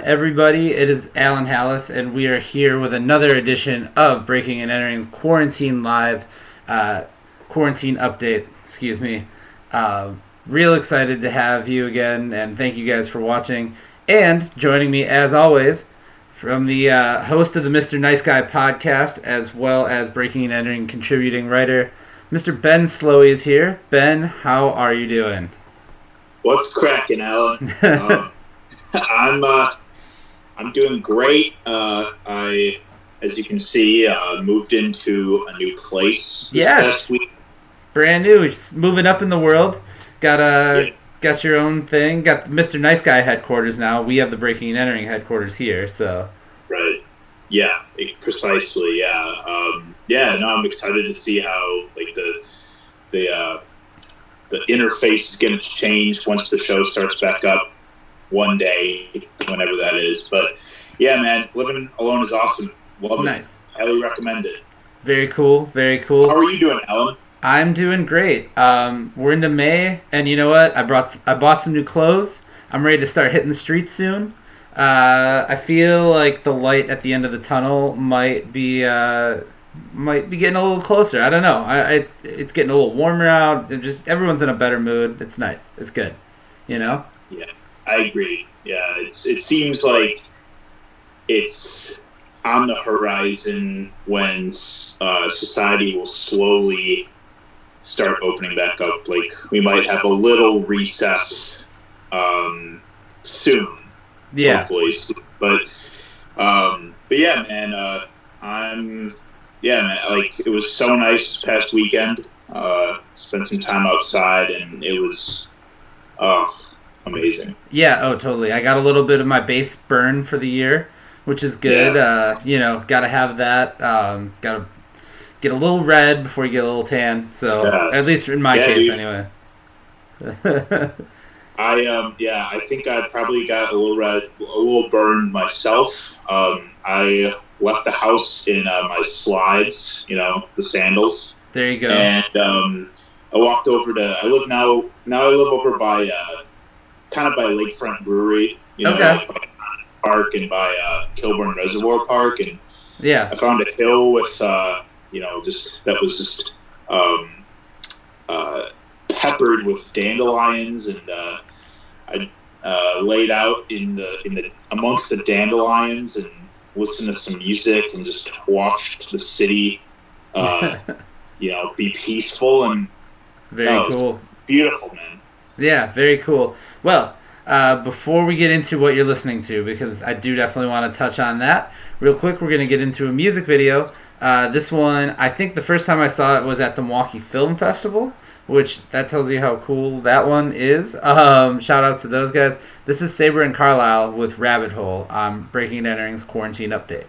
everybody? It is Alan Hallis, and we are here with another edition of Breaking and Entering's Quarantine Live, Quarantine Update, excuse me. Real excited to have you again, and thank you guys for watching. And joining me, as always, from the host of the Mr. Nice Guy podcast, as well as Breaking and Entering contributing writer, Mr. Ben Slowey is here. Ben, how are you doing? What's cracking, Alan? I'm doing great. I, as you can see, moved into a new place this past week. Brand new, just moving up in the world. Got your own thing. Got Mr. Nice Guy headquarters now. We have the Breaking and Entering headquarters here. So. Right. Yeah. Precisely. Yeah. No, I'm excited to see how the interface is going to change once the show starts back up one day, whenever that is. But yeah, man, living alone is awesome. Love nice. It. Highly recommend it. Very cool. Very cool. How are you doing, Alan? I'm doing great. We're into May, and you know what? I bought some new clothes. I'm ready to start hitting the streets soon. I feel like the light at the end of the tunnel might be getting a little closer. I don't know. It's getting a little warmer out. Everyone's in a better mood. It's nice. It's good. You know? Yeah, I agree. Yeah, it seems like it's on the horizon when society will slowly start opening back up. Like, we might have a little recess soon. Yeah. Hopefully. But yeah, man, like, it was so nice this past weekend. Spent some time outside, and it was amazing. Yeah, totally. I got a little bit of my base burn for the year, which is good. Yeah. Gotta have that. Gotta get a little red before you get a little tan. So, at least in my case, anyway. I think I probably got a little burned myself. I left the house in my slides, the sandals. There you go. And I walked over to. I live over by kind of by Lakefront Brewery, okay. By Park and by Kilburn Reservoir Park, and yeah, I found a hill with that was just peppered with dandelions, and I laid out in the amongst the dandelions and listened to some music and just watched the city, be peaceful and very cool, beautiful, man. Yeah, very cool. Well, before we get into what you're listening to, because I do definitely want to touch on that real quick, we're going to get into a music video. This one, I think the first time I saw it was at the Milwaukee Film Festival, which that tells you how cool that one is. Shout out to those guys. This is Saber and Carlisle with Rabbit Hole on Breaking and Entering's Quarantine Update.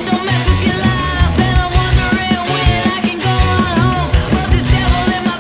Don't mess with your life, and I'm wondering when I can go on home. But this devil in my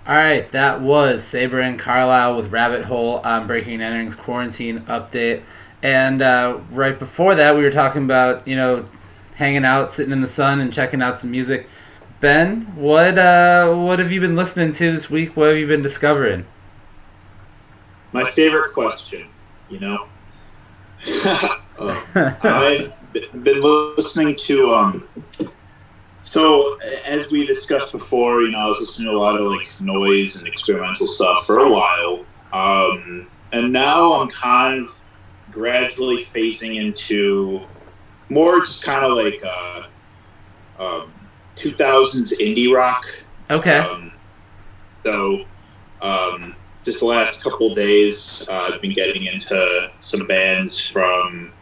All right, that was Saber and Carlisle with Rabbit Hole on Breaking and Entering's quarantine update. And right before that, we were talking about, hanging out, sitting in the sun, and checking out some music. Ben, what have you been listening to this week? What have you been discovering? My favorite question, I've been listening to so as we discussed before, I was listening to a lot of like noise and experimental stuff for a while, and now I'm kind of gradually phasing into more just kind of like 2000s indie rock. Okay. Just the last couple of days, I've been getting into some bands from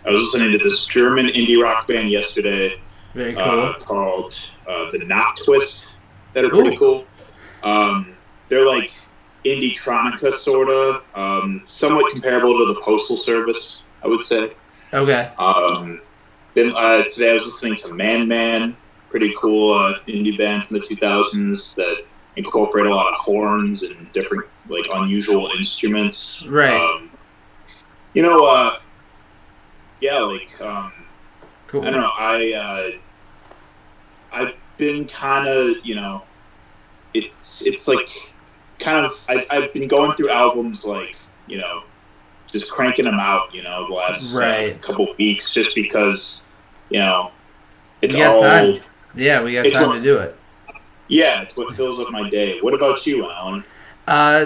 I was listening to this German indie rock band yesterday. Very cool. Called the Knot Twist. That are pretty cool. They're like indie-tronica, sort of. Somewhat comparable to the Postal Service, I would say. Okay. Today I was listening to Man Man. Pretty cool indie band from the 2000s that incorporate a lot of horns and different, like, unusual instruments. Right. Cool. I don't know. I've been kind of, it's like kind of, I've been going through albums like, just cranking them out, the last couple of weeks, just because, it's all time. Yeah, we got time to do it. Yeah, it's what fills up my day. What about you, Alan?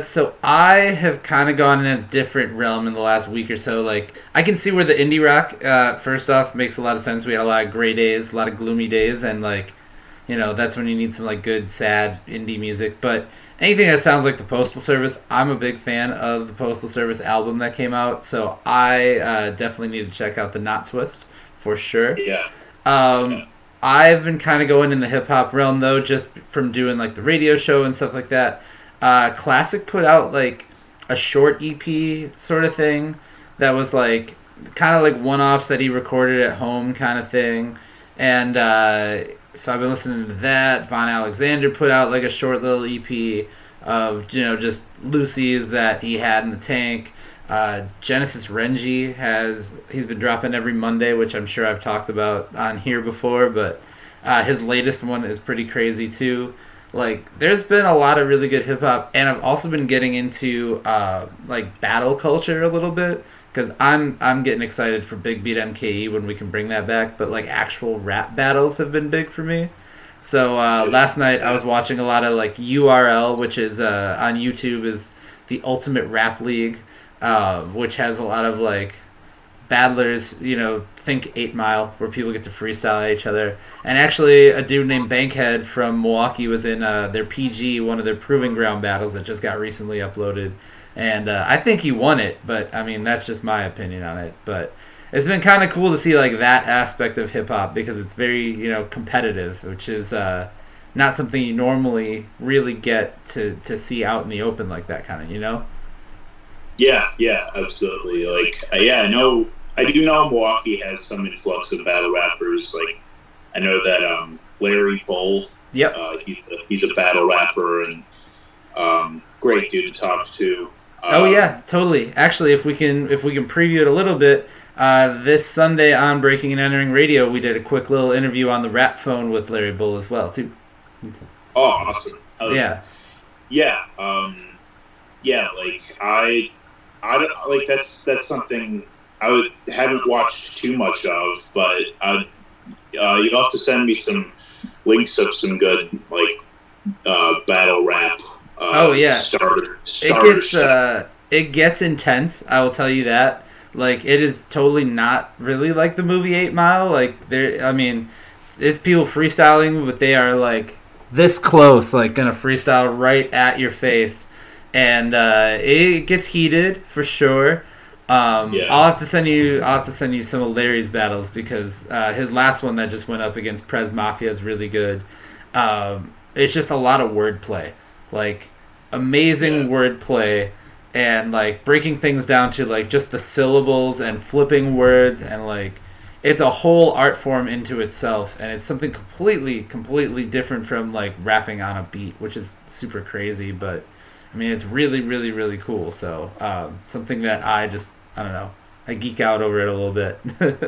So I have kind of gone in a different realm in the last week or so. Like, I can see where the indie rock, first off, makes a lot of sense. We had a lot of gray days, a lot of gloomy days, and that's when you need some like good, sad indie music. But anything that sounds like the Postal Service, I'm a big fan of the Postal Service album that came out. So I definitely need to check out the Knot Twist for sure. Yeah. I've been kind of going in the hip hop realm though, just from doing like the radio show and stuff like that. Classic put out like a short EP sort of thing that was like kind of like one-offs that he recorded at home kind of thing, and so I've been listening to that. Von Alexander put out like a short little EP of just Lucy's that he had in the tank. Genesis Renji he's been dropping every Monday, which I'm sure I've talked about on here before, but his latest one is pretty crazy too. Like, there's been a lot of really good hip hop, and I've also been getting into like battle culture a little bit, because I'm getting excited for Big Beat MKE when we can bring that back. But like actual rap battles have been big for me. So last night I was watching a lot of like URL, which is on YouTube, is the Ultimate Rap League, which has a lot of like battlers, think 8 Mile, where people get to freestyle at each other. And actually, a dude named Bankhead from Milwaukee was in their PG, one of their Proving Ground battles that just got recently uploaded. And I think he won it, but I mean, that's just my opinion on it. But it's been kind of cool to see like that aspect of hip hop, because it's very, competitive, which is not something you normally really get to see out in the open like that kind of, Yeah, absolutely. Like, I do know Milwaukee has some influx of battle rappers. Like, I know that Larry Bull. Yep. He's a battle rapper, and great dude to talk to. Oh yeah, totally. Actually, if we can preview it a little bit, this Sunday on Breaking and Entering Radio, we did a quick little interview on the Rap Phone with Larry Bull as well too. Oh, awesome. Yeah. Yeah. Like I don't like that's something I haven't watched too much of, but you'll have to send me some links of some good like battle rap. Oh yeah, starter it gets intense. I will tell you that. Like, it is totally not really like the movie 8 Mile. Like, it's people freestyling, but they are like this close, like gonna freestyle right at your face, and it gets heated for sure. I'll have to send you some of Larry's battles, because his last one that just went up against Prez Mafia is really good. It's just a lot of wordplay, like amazing wordplay, and like breaking things down to like just the syllables and flipping words, and like it's a whole art form into itself, and it's something completely different from like rapping on a beat, which is super crazy. But I mean, it's really cool. So something that I don't know, I geek out over it a little bit.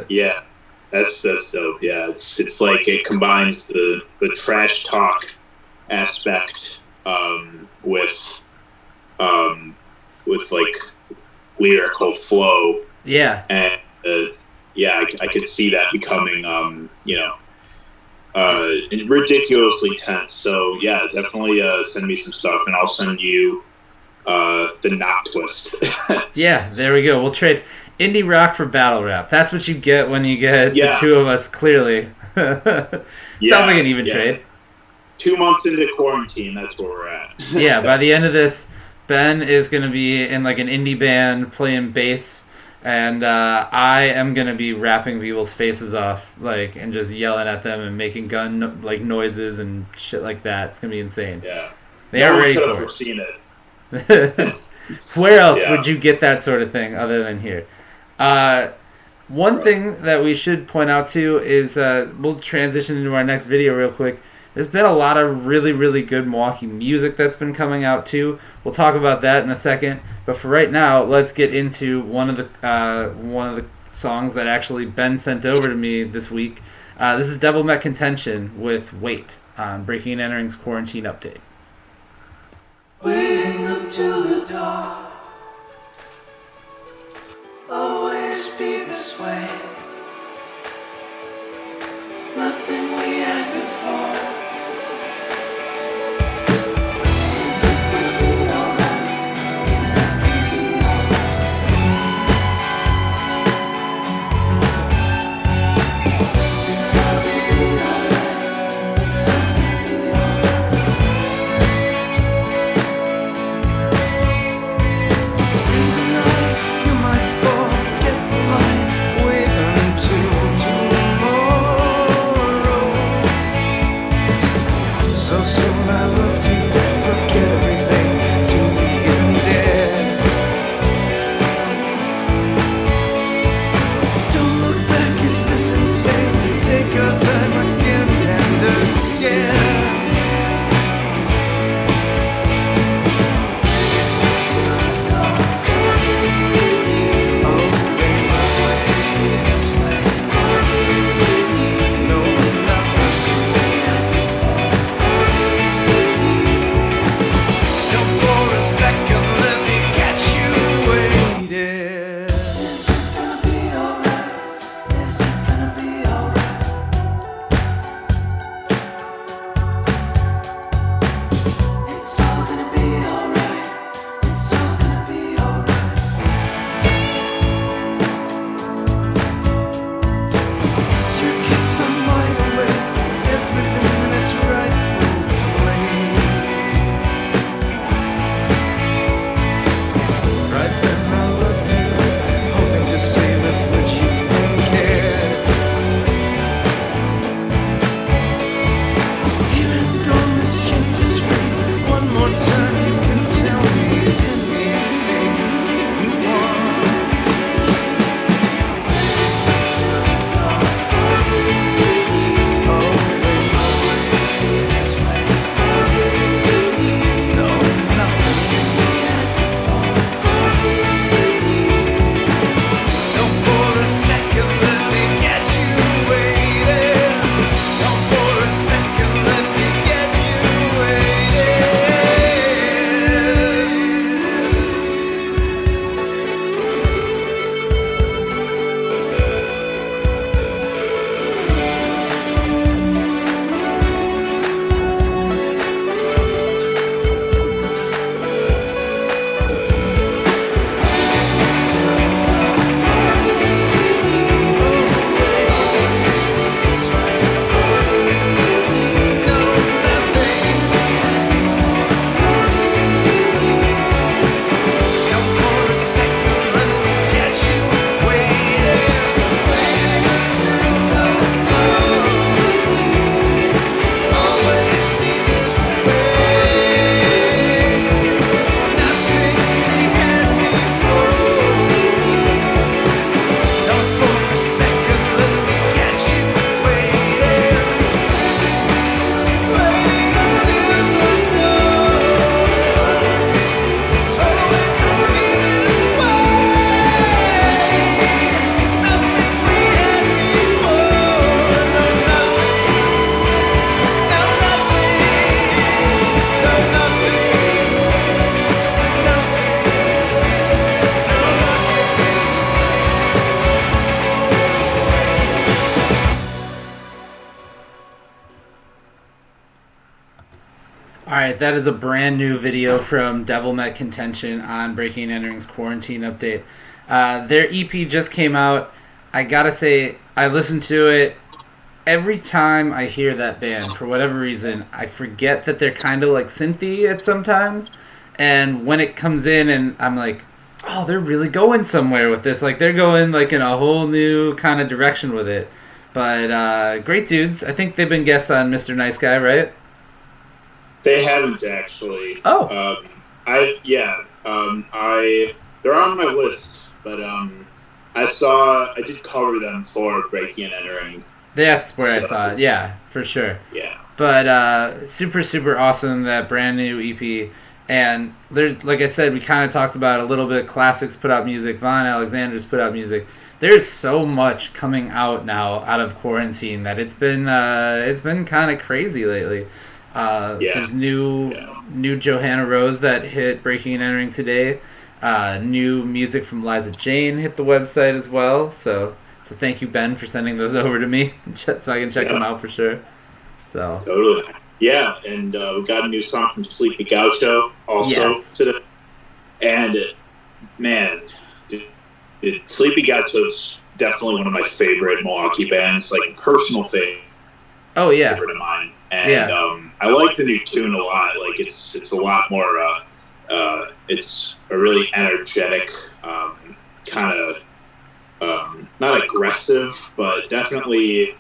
Yeah, that's dope. Yeah, it's like it combines the trash talk aspect with like lyrical flow. Yeah, and yeah, I could see that becoming ridiculously tense. So yeah, definitely send me some stuff, and I'll send you the knot twist. Yeah, there we go. We'll trade indie rock for battle rap. That's what you get when you get Yeah. the two of us. Clearly, Yeah, sounds like an even yeah. trade. 2 months into quarantine, that's where we're at. Yeah, by the end of this, Ben is going to be in like an indie band playing bass, and I am going to be rapping people's faces off, like, and just yelling at them and making gun like noises and shit like that. It's going to be insane. Yeah, They are ready could have for foreseen it. it. Where else Yeah. would you get that sort of thing other than here? One thing that we should point out too is we'll transition into our next video real quick. There's been a lot of really good Milwaukee music that's been coming out too. We'll talk about that in a second. But for right now, let's get into one of the songs that actually Ben sent over to me this week. This is Devil Met Contention with Wait on Breaking and Entering's Quarantine Update. Waiting up till the dawn. Always be this way. Nothing we had before. Is it gonna be alright? Is it gonna be alright? It's all gonna be alright. It's all gonna be alright. Stay the night, you might forget the line. Wait until tomorrow. So soon I loved you, forget everything, to be even dead. Don't look back, is this insane? Take your time again and again. All right, that is a brand new video from Devil Met Contention on Breaking and Entering's quarantine update. Their EP just came out. I gotta say, I listened to it. Every time I hear that band, for whatever reason, I forget that they're kind of like synthy at sometimes. And when it comes in, and I'm like, oh, they're really going somewhere with this. Like they're going like in a whole new kind of direction with it. But great dudes. I think they've been guests on Mr. Nice Guy, right? They haven't actually. Oh. They're on my list, but I did cover them for Breaking and Entering. That's where I saw it. Yeah, for sure. Yeah. But super, super awesome, that brand new EP. And there's, like I said, we kind of talked about a little bit. Classics put out music. Von Alexander's put out music. There's so much coming out now out of quarantine that it's been kind of crazy lately. There's new Johanna Rose that hit Breaking and Entering today. New music from Liza Jane hit the website as well. So thank you, Ben, for sending those over to me so I can check them out for sure. So totally. Yeah, and we got a new song from Sleepy Gaucho also today. And man, Sleepy Gaucho is definitely one of my favorite Milwaukee bands, like personal favorite. Oh yeah, favorite of mine. And I like the new tune a lot. Like it's a lot more. It's a really energetic, kind of not aggressive, but definitely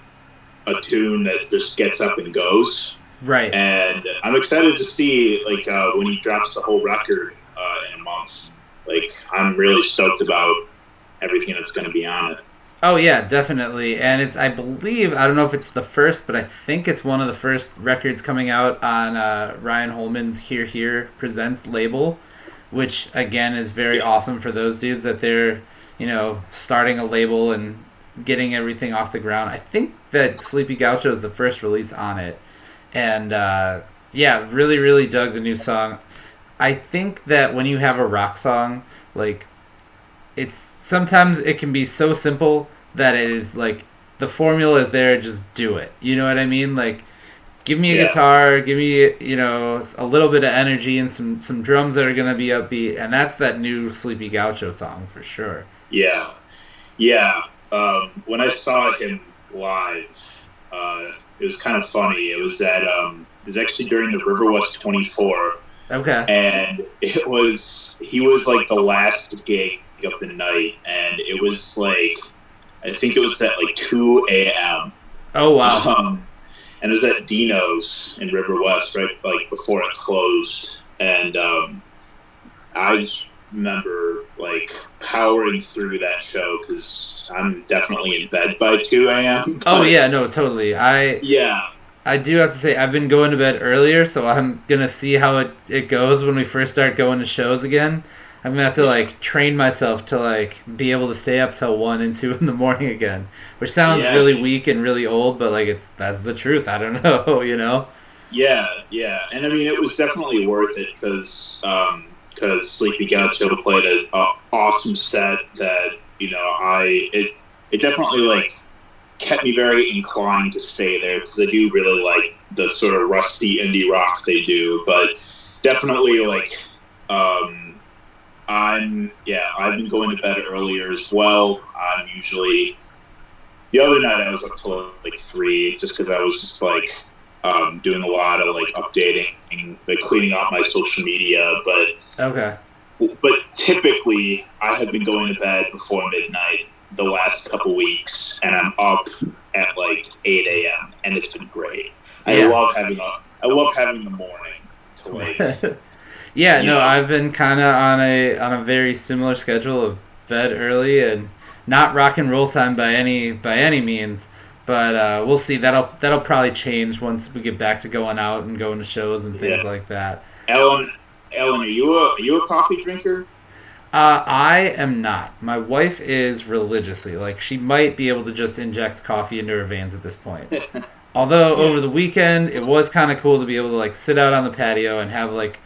a tune that just gets up and goes. Right. And I'm excited to see like when he drops the whole record in a month. Like I'm really stoked about everything that's going to be on it. Oh yeah, definitely. And it's, I believe, I don't know if it's the first, but I think it's one of the first records coming out on Ryan Holman's Here Here Presents label, which again is very awesome for those dudes that they're, starting a label and getting everything off the ground. I think that Sleepy Gaucho is the first release on it. And really, really dug the new song. I think that when you have a rock song, like, sometimes it can be so simple that it is like the formula is there, just do it. You know what I mean? Like, give me a guitar, give me a little bit of energy and some drums that are gonna be upbeat, and that's that new Sleepy Gaucho song for sure. Yeah. When I saw him live, it was kind of funny. It was actually during the River West 24. Okay. And he was like the last gig of the night, and it was like, I think it was at like 2 a.m. Oh wow. And it was at Dino's in River West, right, like before it closed. And I just remember like powering through that show because I'm definitely in bed by 2 a.m. Oh yeah, no, totally. I do have to say I've been going to bed earlier, so I'm gonna see how it goes when we first start going to shows again. I'm gonna have to like train myself to like be able to stay up till 1 and 2 in the morning again, which sounds really weak and really old, but like that's the truth. I don't know, Yeah, and I mean it was definitely worth it because Sleepy Gaucho played an awesome set that it definitely like kept me very inclined to stay there because I do really like the sort of rusty indie rock they do, but definitely like I've been going to bed earlier as well. I'm usually, the other night I was up till like 3 just because I was just like doing a lot of like updating, like cleaning out my social media, but typically I have been going to bed before midnight the last couple weeks, and I'm up at like 8 a.m. and it's been great. I love having the morning to like. No, I've been kind of on a very similar schedule of bed early and not rock and roll time by any means, but we'll see. That'll probably change once we get back to going out and going to shows and things like that. Ellen, are you a coffee drinker? I am not. My wife is religiously. Like, she might be able to just inject coffee into her veins at this point. Although over the weekend it was kind of cool to be able to like sit out on the patio and have like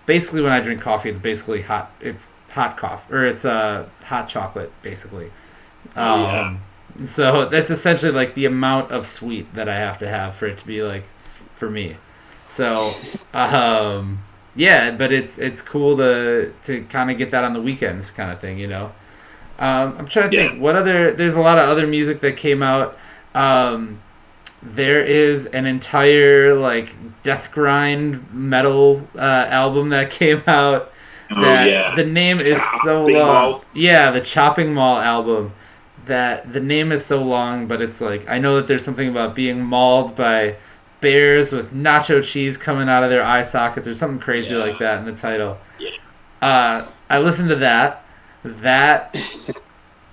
basically when I drink coffee, it's basically hot. It's hot coffee, or it's hot chocolate, basically. So that's essentially like the amount of sweet that I have to have for it to be like for me. So, yeah, but it's cool to kind of get that on the weekends, kind of thing, you know. I'm trying to think what other. There's a lot of other music that came out. There is an entire like death grind metal album that came out. The name is so long. Yeah, the Chopping Mall album. That the name is so long, but it's like I know that there's something about being mauled by bears with nacho cheese coming out of their eye sockets or something crazy like that in the title. I listened to that. That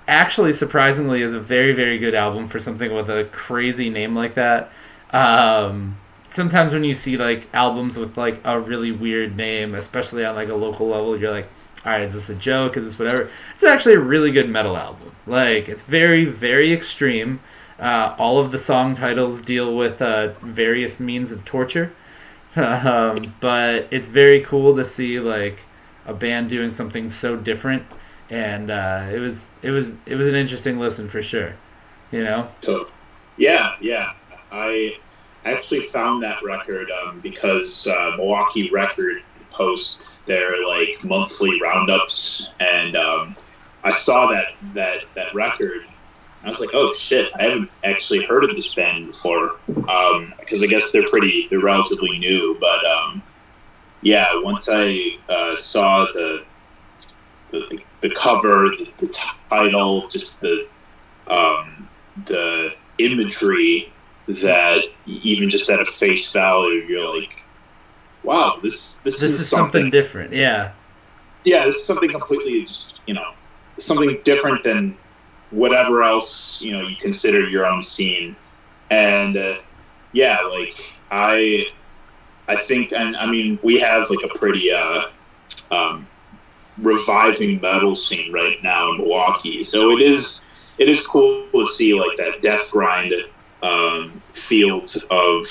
actually surprisingly is a very, very good album for something with a crazy name like that. Sometimes when you see like albums with like a really weird name, especially on like a local level, you're like, all right, is this a joke? Is this whatever? It's actually a really good metal album. Like, it's very, very extreme. All of the song titles deal with various means of torture. But it's very cool to see like a band doing something so different, and it was an interesting listen for sure. You know? Yeah. I actually found that record because Milwaukee Record posts their like monthly roundups, and I saw that record. I was like, oh shit, I haven't actually heard of this band before, because I guess they're relatively new. But once I saw the cover, the title, just the imagery, that even just at a face value, you're like, wow, this is something different. Yeah, this is something completely just, something different than whatever else, you consider your own scene. And like I think, and I mean, we have like a pretty reviving metal scene right now in Milwaukee, so it is cool to see like that death grind field of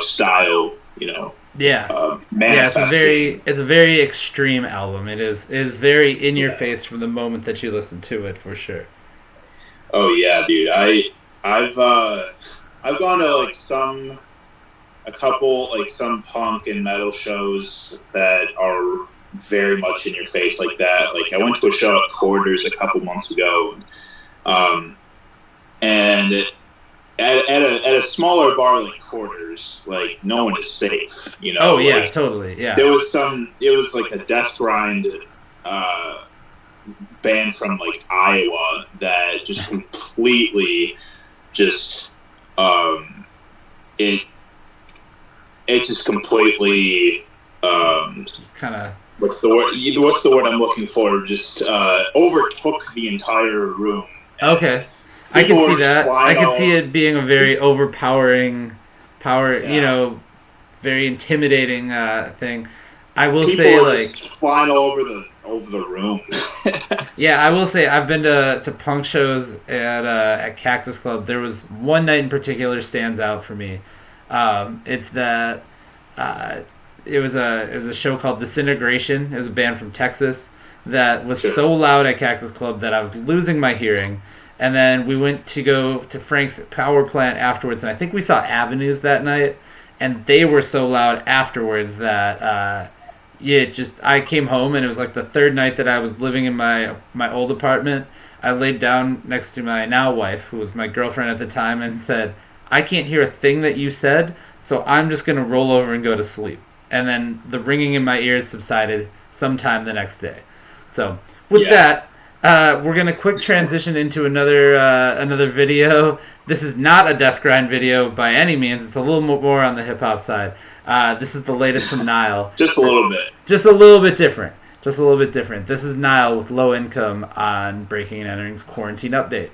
style, manifesting. It's a very extreme album. It is very in your face from the moment that you listen to it, for sure. Oh yeah, dude. I've gone to like some punk and metal shows that are very much in your face like that. Like I went to a show at Quarters a couple months ago, and at a smaller bar like Quarters, like no one is safe, Oh yeah, like, totally. Yeah. It was like a death grind band from like Iowa that just completely just it just completely kind of what's the word I'm looking for? Just overtook the entire room. Okay. I can see that. I can see it being a very overpowering very intimidating thing. I will say, like, flying over the room. Yeah, I will say I've been to punk shows at Cactus Club. There was one night in particular stands out for me. It's that it was a show called Disintegration. It was a band from Texas that was so loud at Cactus Club that I was losing my hearing. And then we went to go to Frank's Power Plant afterwards, and I think we saw Avenues that night, and they were so loud afterwards that I came home, and it was like the third night that I was living in my old apartment. I laid down next to my now wife, who was my girlfriend at the time, and said, I can't hear a thing that you said, so I'm just going to roll over and go to sleep. And then the ringing in my ears subsided sometime the next day. So with that, we're going to quick transition into another video. This is not a Death Grind video by any means. It's a little more on the hip-hop side. This is the latest from Nile. Just a little bit. Just a little bit different. This is Nile with Low Income on Breaking and Entering's Quarantine Update.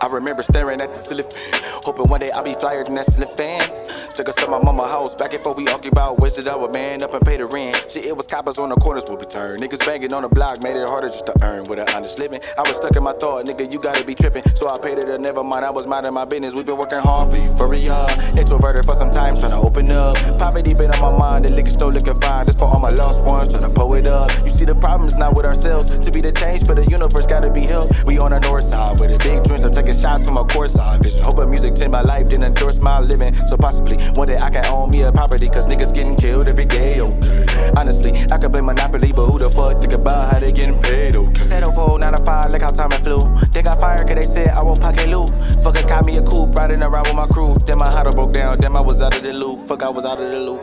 I remember staring at the ceiling fan, Hoping one day I'll be flyer than that ceiling fan. Took us to my mama house, back and forth we argue about wasted our man up and pay the rent. Shit, it was coppers on the corners will be turned. Niggas banging on the block, made it harder just to earn with an honest living. I was stuck in my thought, nigga, you gotta be tripping. So I paid it or never mind, I was minding my business. We been working hard for euphoria. Introverted for some time, trying to open up. Poverty been on my mind, the liquor store looking fine. Just for all my lost ones, trying to pull it up. You see the problem's not with ourselves. To be the change for the universe, gotta be helped. We on the north side with a big dreams of taking shots from a court side vision. Hoping music changed my life, then endorse my living. So possibly one day I can own me a property, cause niggas getting killed every day, okay. Honestly, I could blame Monopoly, but who the fuck think about how they getting paid, okay. Settle for 9 to 5, like how time it flew. They got fired cause they said I won't pocket loot. Fuck it, caught me a coupe, riding around with my crew. Then my heart broke down, then I was out of the loop. Fuck, I was out of the loop.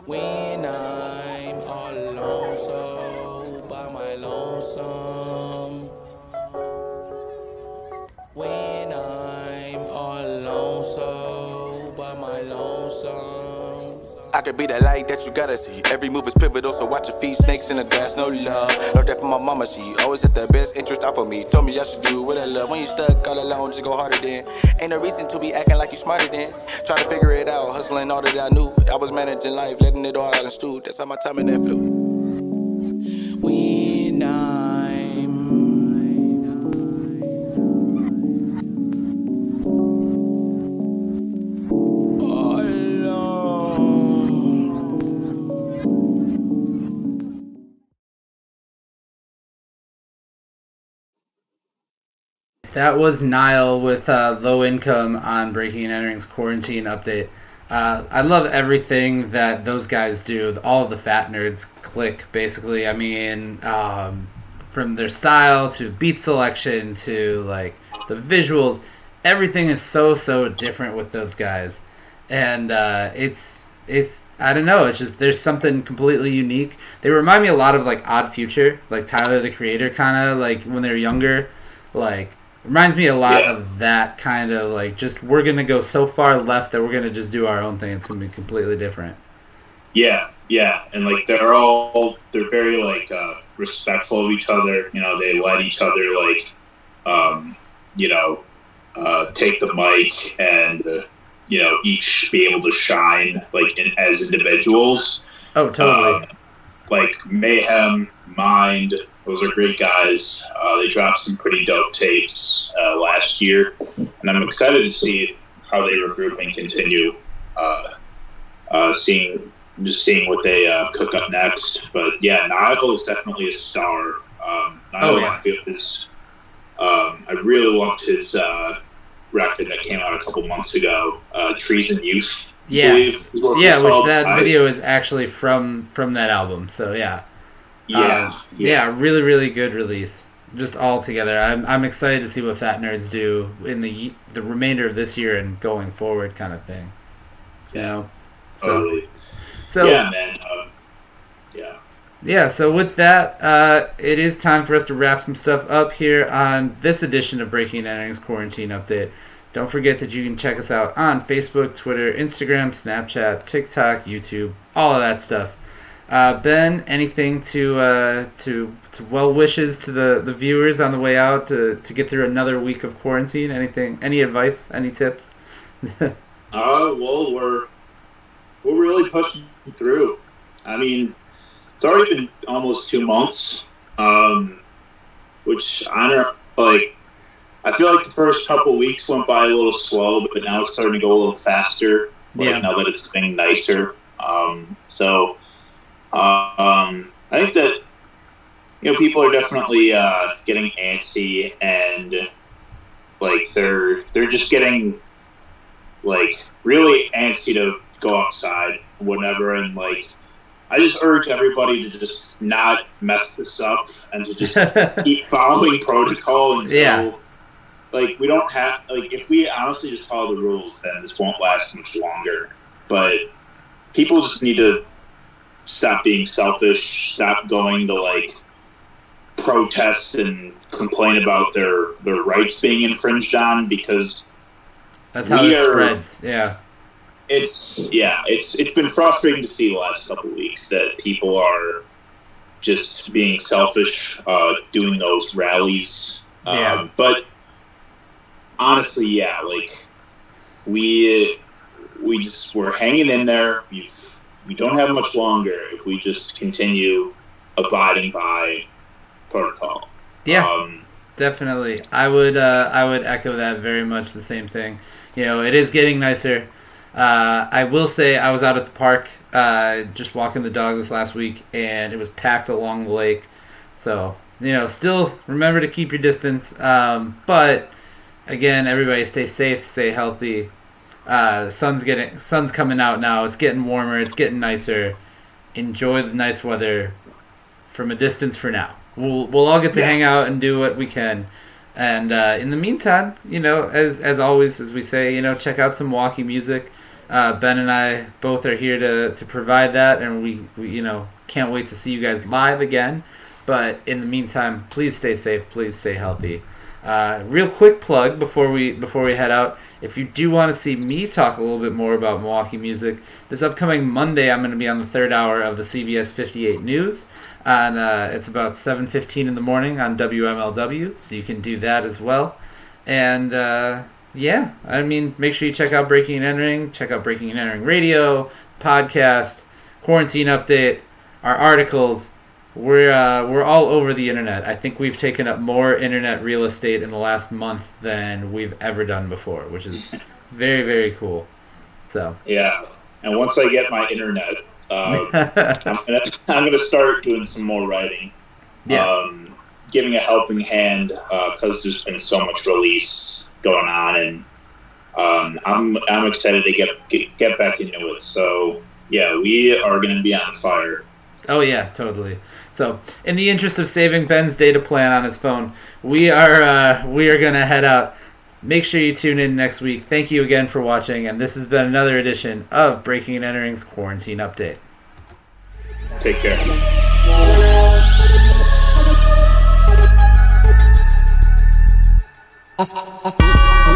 When I'm all alone, so by my lonesome. When I'm all alone, so by my lonesome. I could be that light that you gotta see. Every move is pivotal, so watch your feet. Snakes in the grass, no love. Learned that from my mama, she always had the best interest out for me. Told me I should do what I love. When you stuck all alone, just go harder then. Ain't no reason to be acting like you smarter than. Trying to figure it out, hustling all that I knew. I was managing life, letting it all out and stew. That's how my time in that flew. When I'm all alone. That was Nile with Low Income on Breaking and Entering's Quarantine Update. I love everything that those guys do. All of the Fat Nerds click, basically. I mean, from their style to beat selection to like the visuals, everything is so different with those guys, and it's I don't know. It's just there's something completely unique. They remind me a lot of like Odd Future, like Tyler the Creator, kind of like when they're younger, like. Reminds me a lot of that kind of like just we're gonna go so far left that we're gonna just do our own thing. It's gonna be completely different. Yeah, and like they're very like respectful of each other. You know, they let each other like take the mic and each be able to shine like as individuals. Oh, totally. Like Mayhem, Mind. Those are great guys. They dropped some pretty dope tapes last year, and I'm excited to see how they regroup and continue. Seeing what they cook up next. But yeah, Nile is definitely a star. I feel is. I really loved his record that came out a couple months ago, Treason Youth. Yeah, which that video is actually from that album. So yeah. Really good release. Just all together. I'm excited to see what Fat Nerds do in the remainder of this year and going forward, kind of thing. You know. Totally. So yeah, man. Yeah. So with that, it is time for us to wrap some stuff up here on this edition of Breaking and Entering's Quarantine Update. Don't forget that you can check us out on Facebook, Twitter, Instagram, Snapchat, TikTok, YouTube, all of that stuff. Ben, anything to well wishes to the viewers on the way out to get through another week of quarantine? Anything? Any advice? Any tips? Well, we're really pushing through. I mean, it's already been almost 2 months, which I feel like the first couple of weeks went by a little slow, but now it's starting to go a little faster. Now that it's getting nicer, I think that people are definitely getting antsy and like they're just getting like really antsy to go outside, whatever, and like I just urge everybody to just not mess this up and to just keep following protocol until like we don't have like if we honestly just follow the rules, then this won't last much longer. But people just need to stop being selfish, stop going to like protest and complain about their rights being infringed on, because that's how it spreads. It's been frustrating to see the last couple of weeks that people are just being selfish, doing those rallies. But honestly, like we're hanging in there. We don't have much longer if we just continue abiding by protocol. Yeah, definitely. I would echo that very much. The same thing. It is getting nicer. I will say I was out at the park just walking the dog this last week, and it was packed along the lake. So, still remember to keep your distance. But again, everybody stay safe, stay healthy. Sun's coming out now. It's getting warmer. It's getting nicer. Enjoy the nice weather from a distance for now. We'll all get to hang out and do what we can. And in the meantime, as always, as we say, check out some Milwaukee music. Ben and I both are here to provide that, and we can't wait to see you guys live again. But in the meantime, please stay safe, please stay healthy. Real quick plug before we head out. If you do want to see me talk a little bit more about Milwaukee music, this upcoming Monday I'm going to be on the third hour of the CBS 58 News. And it's about 7:15 in the morning on WMLW, so you can do that as well. And make sure you check out Breaking and Entering. Check out Breaking and Entering Radio, podcast, Quarantine Update, our articles. We're all over the internet. I think we've taken up more internet real estate in the last month than we've ever done before, which is very, very cool. So yeah, and once I get my internet, I'm gonna start doing some more writing. Yes. Giving a helping hand because there's been so much release going on, and I'm excited to get back into it. So yeah, we are gonna be on fire. Oh yeah, totally. So, in the interest of saving Ben's data plan on his phone, we are gonna head out. Make sure you tune in next week. Thank you again for watching, and this has been another edition of Breaking and Entering's Quarantine Update. Take care. Awesome.